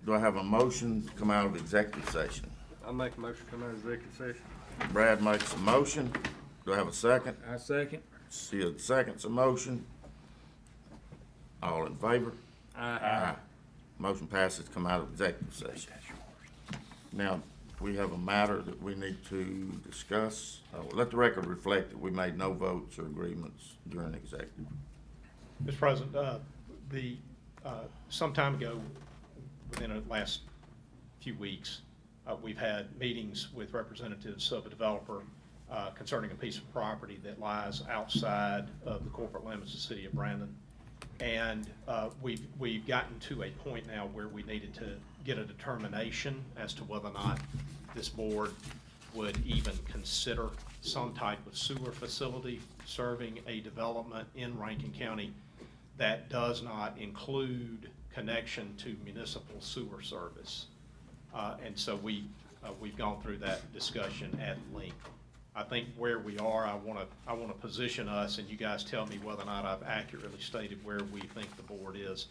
Do I have a motion to come out of executive session? I'll make a motion to come out of executive session. Brad makes a motion. Do I have a second? I second. Sid seconds a motion. All in favor? Aye. Motion passes to come out of executive session. Now, we have a matter that we need to discuss. Let the record reflect that we made no votes or agreements during executive. Mr. President, some time ago, within the last few weeks, we've had meetings with representatives of a developer concerning a piece of property that lies outside of the corporate limits of the city of Brandon. And we've gotten to a point now where we needed to get a determination as to whether or not this board would even consider some type of sewer facility serving a development in Rankin County that does not include connection to municipal sewer service. And so we've gone through that discussion at length. I think where we are, I want to position us, and you guys tell me whether or not I've accurately stated where we think the board is.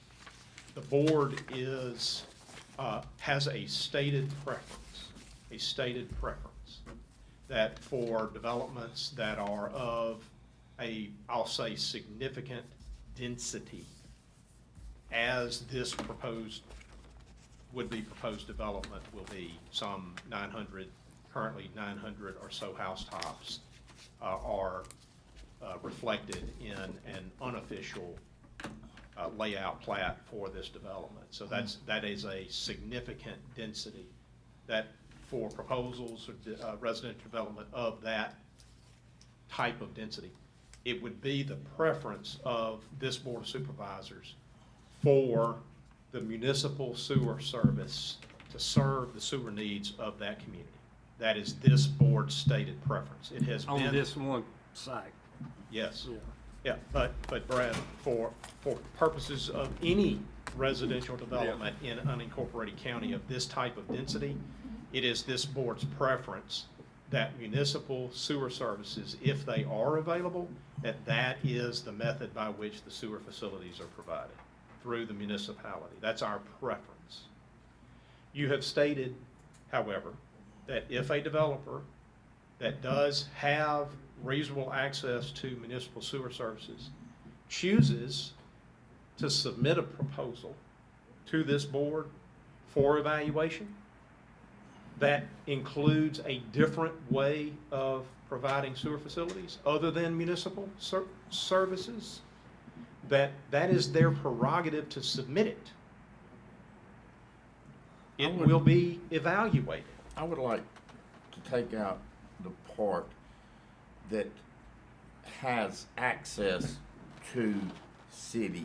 The board has a stated preference that for developments that are of I'll say significant density, as this would-be proposed development will be, some 900, currently 900 or so housetops are reflected in an unofficial layout plat for this development. So that is a significant density that for proposals or residential development of that type of density, it would be the preference of this Board of Supervisors for the municipal sewer service to serve the sewer needs of that community. That is this board's stated preference. It has been On this one site. Yes. Yeah. Yeah, but Brad, for purposes of any residential development in unincorporated county of this type of density, it is this board's preference that municipal sewer services, if they are available, that is the method by which the sewer facilities are provided through the municipality. That's our preference. You have stated, however, that if a developer that does have reasonable access to municipal sewer services chooses to submit a proposal to this board for evaluation that includes a different way of providing sewer facilities other than municipal services, that is their prerogative to submit it. It will be evaluated. I would like to take out the part that has access to city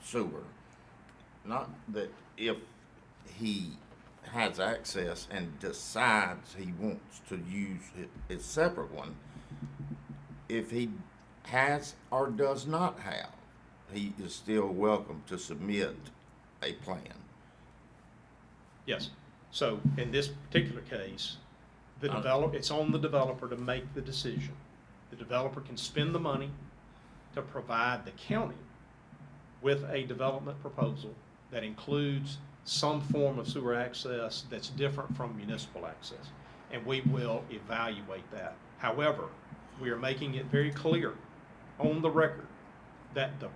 sewer. Not that if he has access and decides he wants to use a separate one, if he has or does not have, he is still welcome to submit a plan. Yes. So in this particular case, it's on the developer to make the decision. The developer can spend the money to provide the county with a development proposal that includes some form of sewer access that's different from municipal access, and we will evaluate that. However, we are making it very clear on the record that the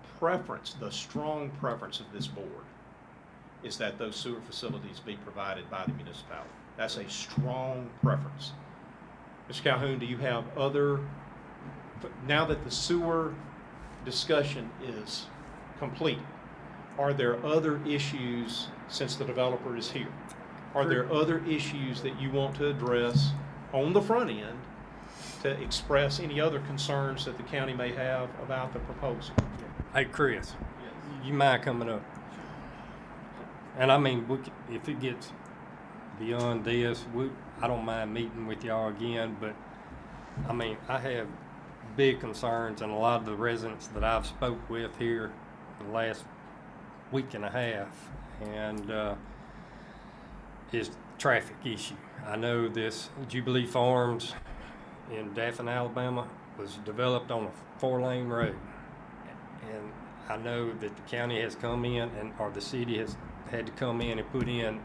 strong preference of this board is that those sewer facilities be provided by the municipality. That's a strong preference. Mr. Calhoun, do you have now that the sewer discussion is complete, are there other issues, since the developer is here, are there other issues that you want to address on the front end to express any other concerns that the county may have about the proposal? Hey, Chris, you mind coming up? And I mean, if it gets beyond this, I don't mind meeting with y'all again, but I mean, I have big concerns, and a lot of the residents that I've spoke with here the last week and a half, and is traffic issue. I know this Jubilee Farms in Daphne, Alabama was developed on a 4-lane road, and I know that the county has come in or the city has had to come in and put in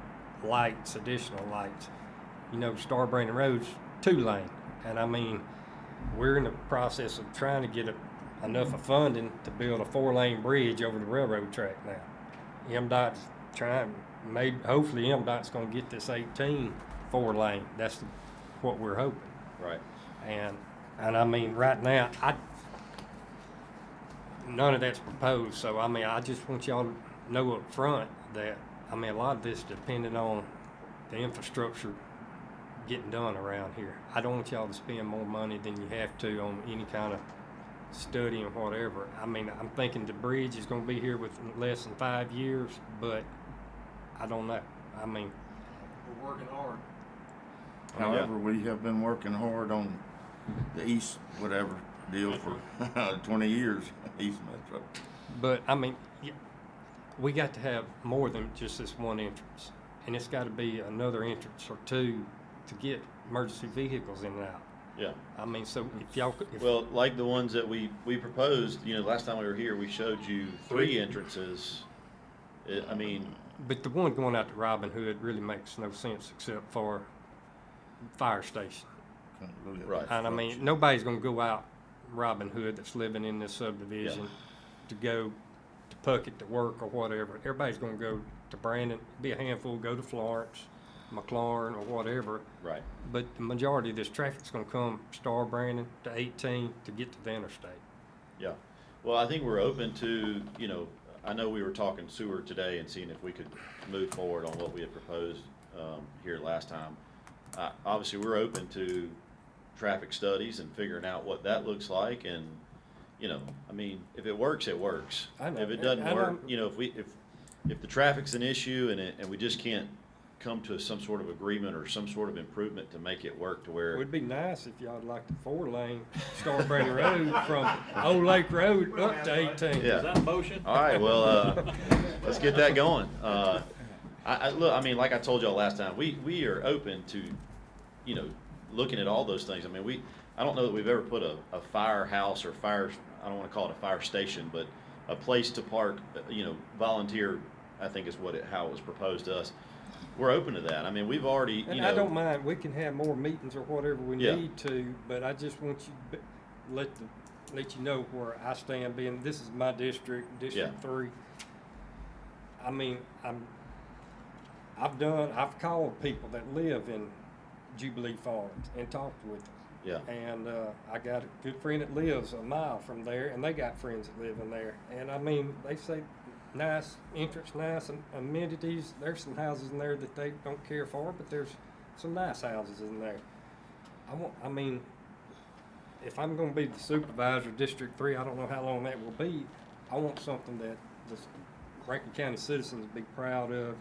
lights, additional lights. You know, Star Brandon Road's 2-lane, and I mean, we're in the process of trying to get enough of funding to build a 4-lane bridge over the railroad track now. MDOT's trying, hopefully MDOT's gonna get this 18 4-lane. That's what we're hoping. Right. And I mean, right now, none of that's proposed, so I mean, I just want y'all to know up front that, I mean, a lot of this depending on the infrastructure getting done around here. I don't want y'all to spend more money than you have to on any kind of study and whatever. I mean, I'm thinking the bridge is gonna be here within less than 5 years, but I don't know. I mean, We're working hard. However, we have been working hard on the east, whatever deal for 20 years, East Metro. but I mean, we got to have more than just this one entrance, and it's got to be another entrance or two to get emergency vehicles in and out. Yeah. I mean, so if y'all, Well, like the ones that we proposed, you know, last time we were here, we showed you 3 entrances. I mean, but the one going out to Robin Hood really makes no sense except for fire station. Right. And I mean, nobody's gonna go out Robin Hood that's living in this subdivision to go to Puckett to work or whatever. Everybody's gonna go to Brandon, be a handful, go to Florence, McLaurin or whatever. right. But the majority of this traffic's gonna come Star Brandon to 18 to get to the interstate. Yeah. Well, I think we're open to, you know, I know we were talking sewer today and seeing if we could move forward on what we had proposed here last time. Obviously, we're open to traffic studies and figuring out what that looks like, and, you know, I mean, if it works, it works. I know. If it doesn't And work, I'm- you know, if the traffic's an issue and we just can't come to some sort of agreement or some sort of improvement to make it work to It where, would be nice if y'all would like the 4-lane Star Brandon Road from Old Lake Road up to 18. Yeah. Is that a motion? all right, well, let's get that going. Look, I mean, like I told y'all last time, we are open to, you know, looking at all those things. I mean, I don't know that we've ever put a firehouse or I don't wanna call it a fire station, but a place to park, you know, volunteer, I think is how it was proposed to us. We're open to that. I mean, we've already, you And know. I don't mind, we can have more meetings or whatever we Yeah. need to, but I just want you, let you know where I stand, being this is my district, District Yeah. 3. I mean, I've called people that live in Jubilee Farms and talked with them. Yeah, And I got a good friend that lives a mile from there, and they got friends that live in there. And I mean, they say nice entrance, nice amenities. There's some houses in there that they don't care for, but there's some nice houses in there. I mean, if I'm gonna be the supervisor of District 3, I don't know how long that will be. I want something that the Rankin County citizens be proud of,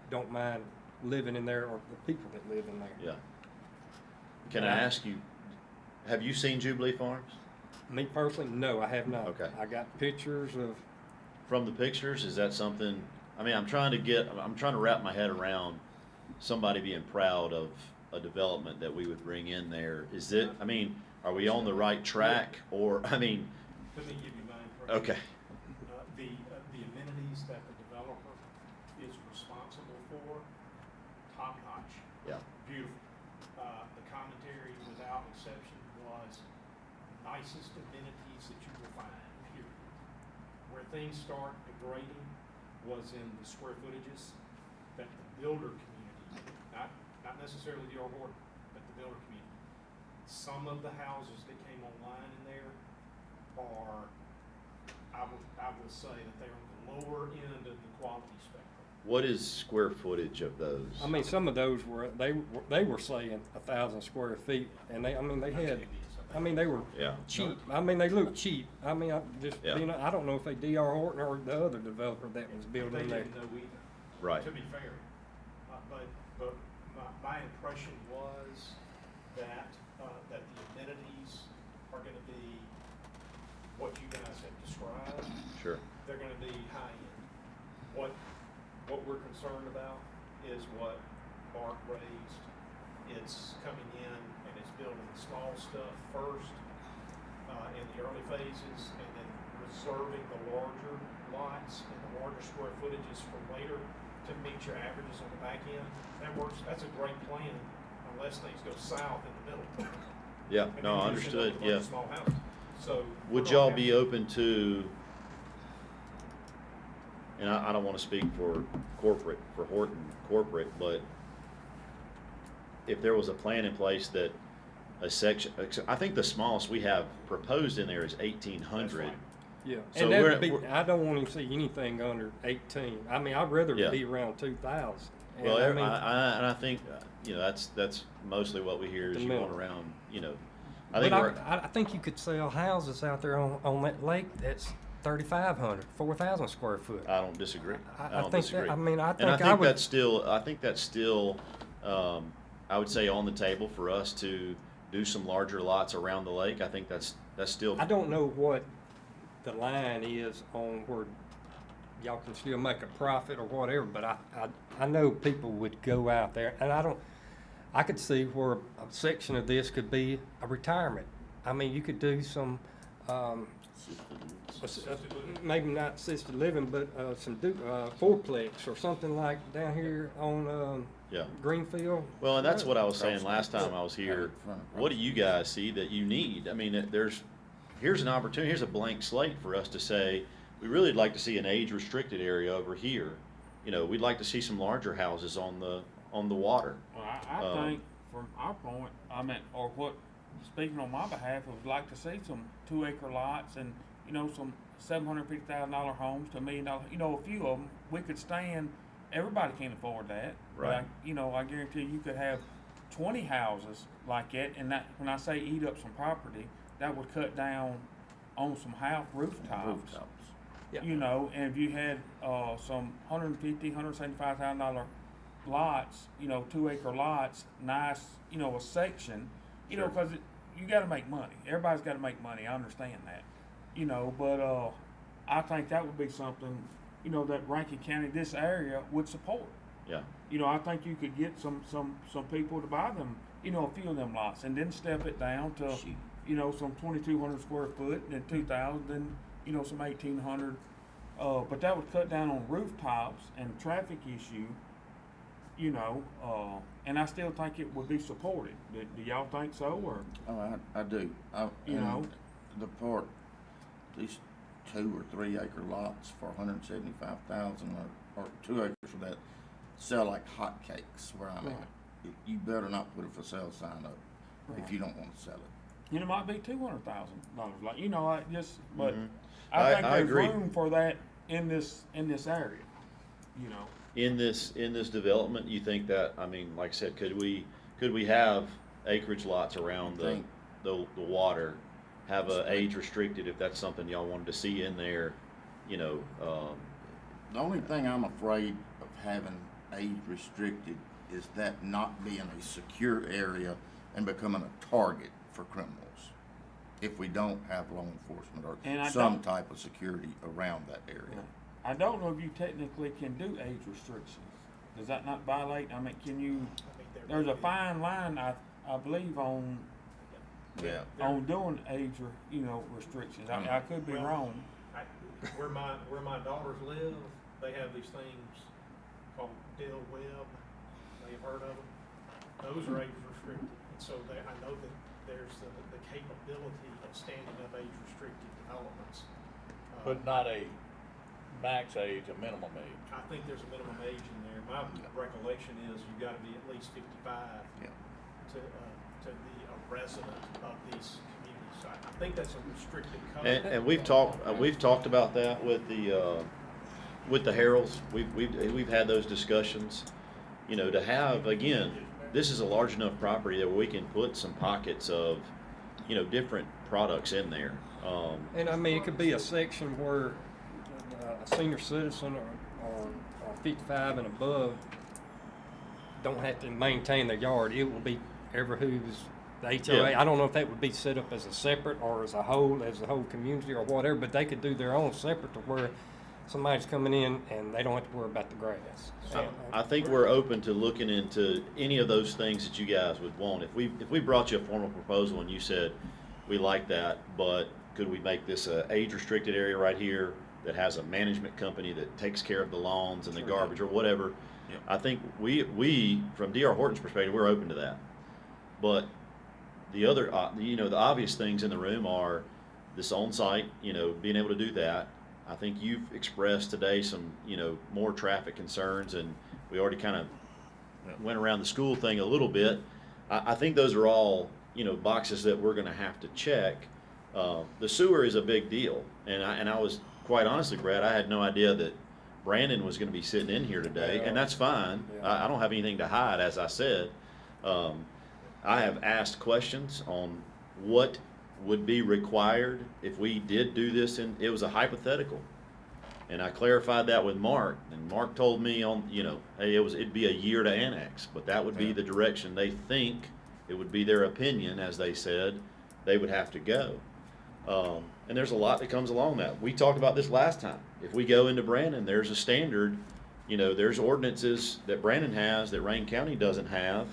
don't mind living in there, or the people that live in there. yeah. Can I ask you, have you seen Jubilee Farms? Me personally, no, I have not. Okay. I got pictures of, From the pictures, is that something, I mean, I'm trying to wrap my head around somebody being proud of a development that we would bring in there. Is it, I mean, are we on the right track, or, I mean, Let me give you my impression. okay, The amenities that the developer is responsible for, top notch, yeah, beautiful. The commentary without exception was nicest amenities that you will find, period. Where things start degrading was in the square footages that the builder community, not necessarily the Horton, but the builder community. Some of the houses that came online in there are, I will say that they're on the lower end of the quality spectrum. what is square footage of those? I mean, some of those they were saying 1,000 square feet, and they had, I mean, they were Yeah. cheap. I mean, they look cheap. I mean, Yeah. you know, I don't know if they D.R. Horton or the other developer that was They building there. didn't know either. Right, To be fair, but my impression was that the amenities are gonna be what you guys have described. sure, They're gonna be high end. What we're concerned about is what Mark raised. It's coming in and it's building the small stuff first, in the early phases, and then reserving the larger lots and the larger square footages for later. to meet your averages on the back end, that works, that's a great plan, unless things go south in the middle. Yeah, And no, then you just end understood, up with a bunch yeah. of Small houses, so. Would we're y'all gonna be have- open to, and I don't wanna speak for Horton corporate, but if there was a plan in place that a section, I think the smallest we have proposed in there is 1,800. That's fine. Yeah, So and that we're- would be, we're- I don't want to see anything under 18. I mean, I'd rather Yeah. it be around 2,000. And Well, I and mean, I think, that's mostly what we hear is The you middle. want around, but I think we're, I think you could sell houses out there on that lake that's 3,500, 4,000 square foot. I don't disagree. I I don't think disagree. that, I mean, I And I think I think would. that's still, I would say on the table for us to do some larger lots around the lake. I think that's still, I don't know what the line is on where y'all can still make a profit or whatever, but I know people would go out there, and I could see where a section of this could be a retirement. I mean, you could do some, maybe not assisted living, but some fourplex or something like down here on yeah. Greenfield. Well, and that's what I was saying last time I was here. in front of What do you guys see that you need? I mean, here's an opportunity, here's a blank slate for us to say, we really would like to see an age-restricted area over here. We'd like to see some larger houses on the water. Well, I Um, think from our point, or what, speaking on my behalf, I would like to see some 2-acre lots and, some $750,000 homes to $1 million, a few of them, we could stand, everybody can't afford that. Right. But I guarantee you could have 20 houses like that, and that, when I say eat up some property, that would cut down on some rooftops. Rooftops. Yeah. And if you had some $175,000 lots, 2-acre lots, nice, a section, Sure. because you got to make money. Everybody's got to make money. I understand that, but I think that would be something, that Rankin County, this area would support. Yeah. I think you could get some people to buy them, a few of them lots, and then step it down to, some 2,200 square foot, and then 2,000, then, some 1,800. But that would cut down on rooftops and traffic issue, and I still think it would be supported. Do y'all think so, or? Oh, I do. You know? The part, these 2 or 3 acre lots for 175,000 or 2 acres for that sell like hotcakes where I'm Right. at. You better not put a for sale sign up Right. if you don't want to sell it. And it might be $200,000, like, but Mhm. I think I there's agree. room for that in this area, In this development, you think that, I mean, like I said, could we have acreage lots around Think- the water? Have a age restricted if that's something y'all wanted to see in there, The only thing I'm afraid of having age restricted is that not being a secure area and becoming a target for criminals. If we don't have law enforcement And or I some don't- type of security around that area. I don't know if you technically can do age restrictions. Does that not violate, can you, I think they're- there's a fine line, I believe, on Yeah. doing age, restrictions. I could be Well, wrong. Where my daughters live, they have these things called Dell Web. They've heard of them. Those are age restricted, and so I know that there's the capability of standing up age restricted developments. But not a max age, a minimum age. I think there's a minimum age in there. My recollection is you gotta be at least 55 Yeah. to be a resident of these communities. So I think that's a restricted code. And we've talked about that with the Heralds. We've had those discussions, to have, again, this is a large enough property that we can put some pockets of, different products in there. And I mean, it could be a section where a senior citizen or 55 and above don't have to maintain their yard. It will be ever who's the HOA. Yeah. I don't know if that would be set up as a separate or as a whole community or whatever, but they could do their own separate to where somebody's coming in and they don't have to worry about the grass. I think we're open to looking into any of those things that you guys would want. If we brought you a formal proposal and you said, we like that, but could we make this a age restricted area right here that has a management company that takes care of the lawns and the Sure. garbage or whatever. Yep. I think we from D.R. Horton's perspective, we're open to that. But the other, the obvious things in the room are this on-site, being able to do that. I think you've expressed today some, more traffic concerns, and we already kind of went around the school thing a little bit. I think those are all, boxes that we're gonna have to check. The sewer is a big deal, and I was, quite honestly, Brad, I had no idea that Brandon was gonna be sitting in here today, and that's fine. Yeah. I don't have anything to hide, as I said. I have asked questions on what would be required if we did do this, and it was a hypothetical. And I clarified that with Mark, and Mark told me hey, it'd be a year to annex, but that would be Yeah. the direction they think, it would be their opinion, as they said, they would have to go. And there's a lot that comes along that. We talked about this last time. If we go into Brandon, there's a standard, there's ordinances that Brandon has that Rankin County doesn't have.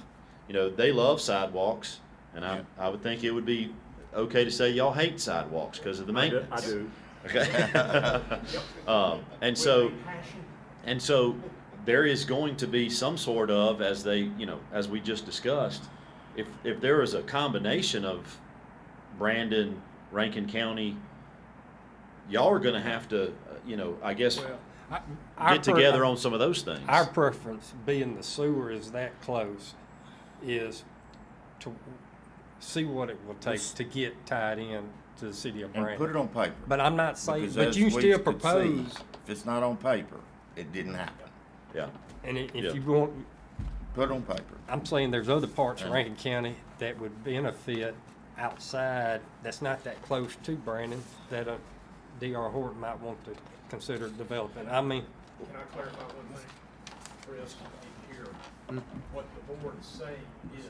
They love sidewalks, and I would think it would be okay to say y'all hate sidewalks because of the maintenance. I do. Okay. And so there is going to be some sort of, as we just discussed, if there is a combination of Brandon, Rankin County, y'all are gonna have to, I guess, get together on some of those things. Our preference, being the sewer is that close, is to see what it will take to get tied in to the city of And put Brandon. it on paper. But I'm not saying, Because but as you we still could see, propose, if it's not on paper, it didn't happen. Yeah, and if Yeah. you want, Put it on paper. I'm saying there's other parts of Yeah. Rankin County that would benefit outside, that's not that close to Brandon, that D.R. Horton might want to consider developing. I mean, Can I clarify one thing? Chris, here, what the board is saying is,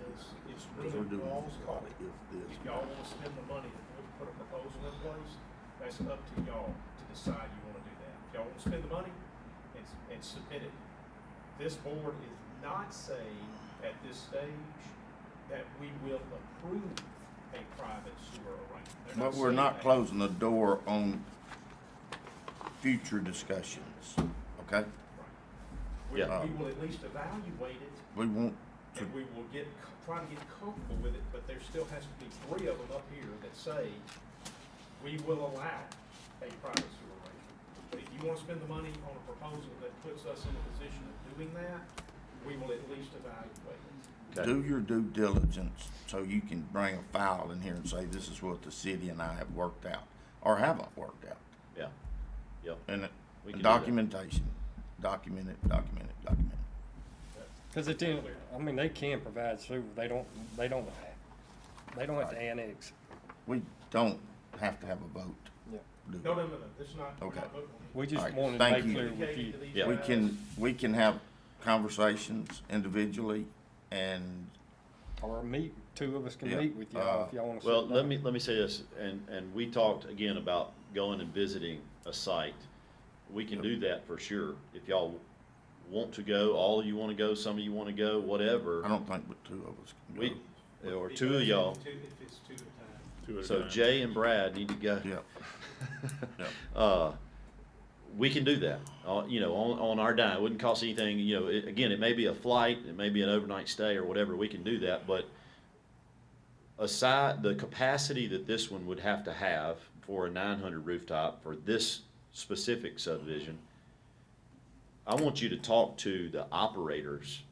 it's really y'all's call. If y'all wanna spend the money to put a proposal in place, that's up to y'all to decide you wanna do that. If y'all wanna spend the money and submit it, this board is not saying at this stage that we will approve a private sewer arrangement. They're But we're saying not that. closing the door on future discussions, okay? Yeah. We will at least evaluate it, We want to, and we will try to get comfortable with it, but there still has to be 3 of them up here that say, we will allow a private sewer arrangement. But if you wanna spend the money on a proposal that puts us in a position of doing that, we will at least evaluate it. okay. do your due diligence so you can bring a file in here and say, this is what the city and I have worked out, or haven't worked out. Yeah, yep. And We can do that. documentation, document it. cause they can provide sewer, they don't have to annex. We don't have to have a vote. Yeah. do we? No, this is not, we're Okay. not voting on it. We just Alright, wanted to thank make you. clear with you. Indicated to these Yeah. guys- We can have conversations individually and, Or meet, 2 of us can Yeah, meet with y'all if y'all wanna sit Well, let down. me say this, and we talked again about going and visiting a site. We can do that for sure. If y'all want to go, all of you wanna go, some of you wanna go, whatever. I don't think but 2 of us can go. We, or 2 of y'all. If it's 2 at a time. So Jay and Brad need to go. Yeah. We can do that, on our dime. It wouldn't cost anything, again, it may be a flight, it may be an overnight stay or whatever, we can do that, but aside, the capacity that this one would have to have for a 900 rooftop for this specific subdivision, I want you to talk to the operators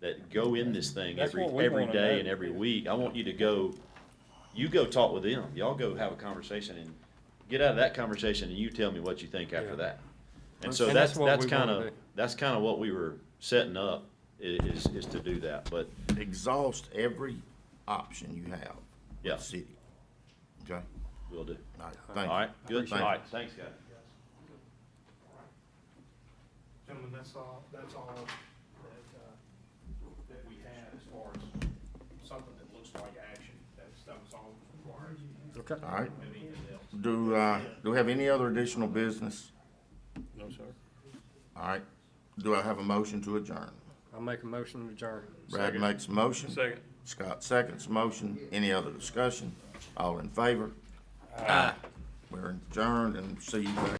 that go in this thing That's every what we wanna day know. and every week. I want you to go talk with them. Y'all go have a conversation and get out of that conversation and you tell me what you think after Yeah. that. And so And that's that's what we kind wanna of, do. that's kind of what we were setting up is to do that, but Exhaust every option you have with Yeah. the city. Okay? we'll do. All right, All thank you. right, good. Thank All you. right, thanks, guys. Gentlemen, that's all that we had as far as something that looks like action. That was all required. Okay. All right. Anything else? Do we have any other additional business? No, sir. All right. Do I have a motion to adjourn? I'll make a motion to adjourn. Brad makes a motion. Second. Scott seconds motion. Any other discussion? All in favor? Aye. We're adjourned and see you back.